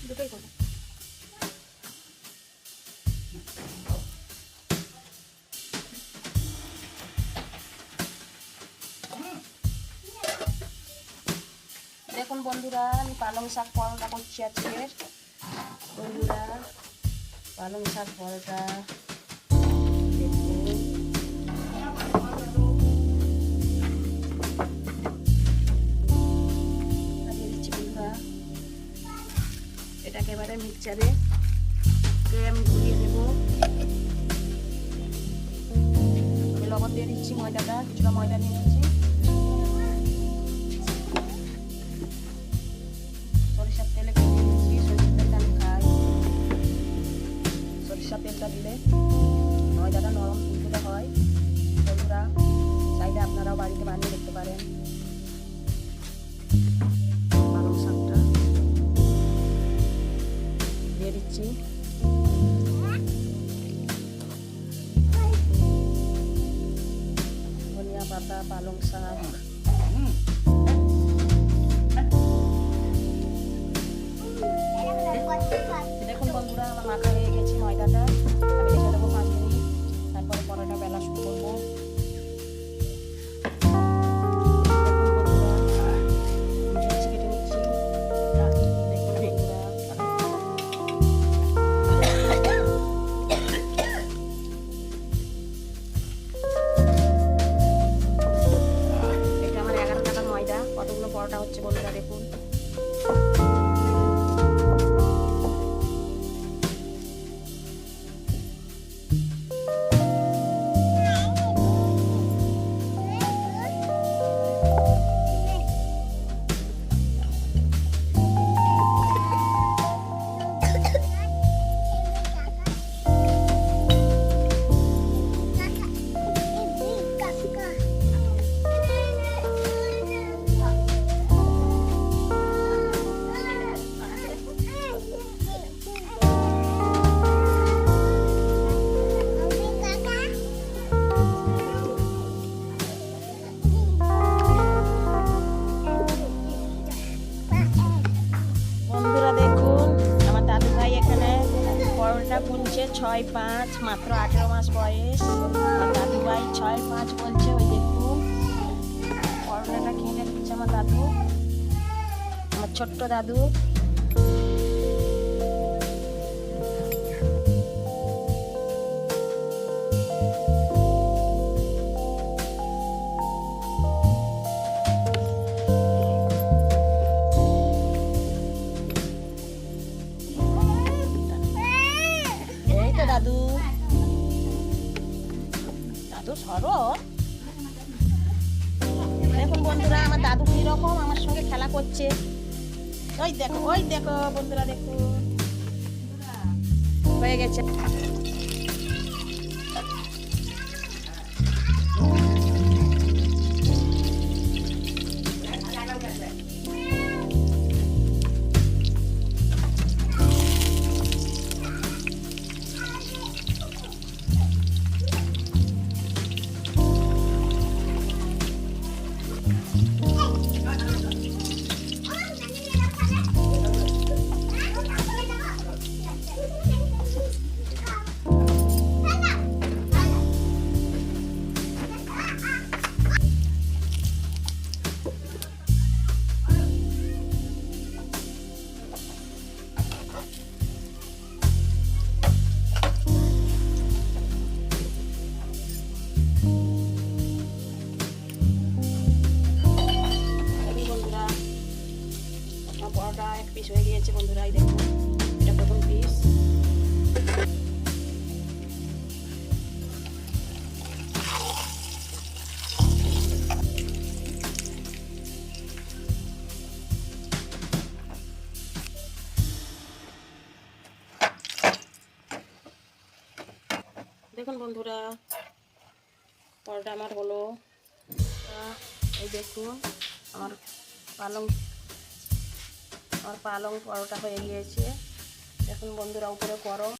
দুটোই করো। দেখুন বন্ধুরা, আমি পালং শাক পরোটা করছি আজকের। বন্ধুরা, পালং শাক পরোটা দেখুন। এটাকে এবারে মিক্সচারে আমি ঘুরিয়ে নেব। লবণ দিয়ে দিচ্ছি, ময়দাটা কিছুটা ময়দা নিয়ে নিচ্ছি। সরিষার তেলে দিয়ে দিচ্ছি, সরিষার তেলটা আমি খাই। সরিষার তেলটা দিলে ময়দাটা নরম তুলতুলে হয়। বন্ধুরা, চাইলে আপনারাও বাড়িতে বানিয়ে দেখতে পারেন। পালং শাকটা দিয়ে দিচ্ছি। ধনিয়া পাতা, পালং শাক, দেখুন বন্ধুরা, আমার মাখা হয়ে গেছে ময়দাটা। আমি রেখে দেবো 5 মিনিট, তারপরে পরোটা বেলা শুরু করবো। এটা আমার 11 টাকার ময়দা, কতগুলো পরোটা হচ্ছে বন্ধুরা দেখুন। গুনছে 6-5, মাত্র 18 মাস বয়স। আর দাদু ভাই 6-5 বলছে। ওই দেখুন পরোটাটা খেয়ে দিচ্ছে আমার দাদু, আমার ছোট্ট দাদু। দাদু দাদু সরো। দেখুন বন্ধুরা, আমার দাদু কিরকম আমার সঙ্গে খেলা করছে। ওই দেখো, ওই দেখো বন্ধুরা, দেখুন হয়ে গেছে। পরোটা এক পিস হয়ে গিয়েছে বন্ধুরা, এই দেখুন এটা প্রথম পিস। দেখুন বন্ধুরা, পরোটা আমার হলো। এই দেখুন আমার পালং পরোটা হয়ে গিয়েছে। দেখুন বন্ধুরা, উপরে গরম।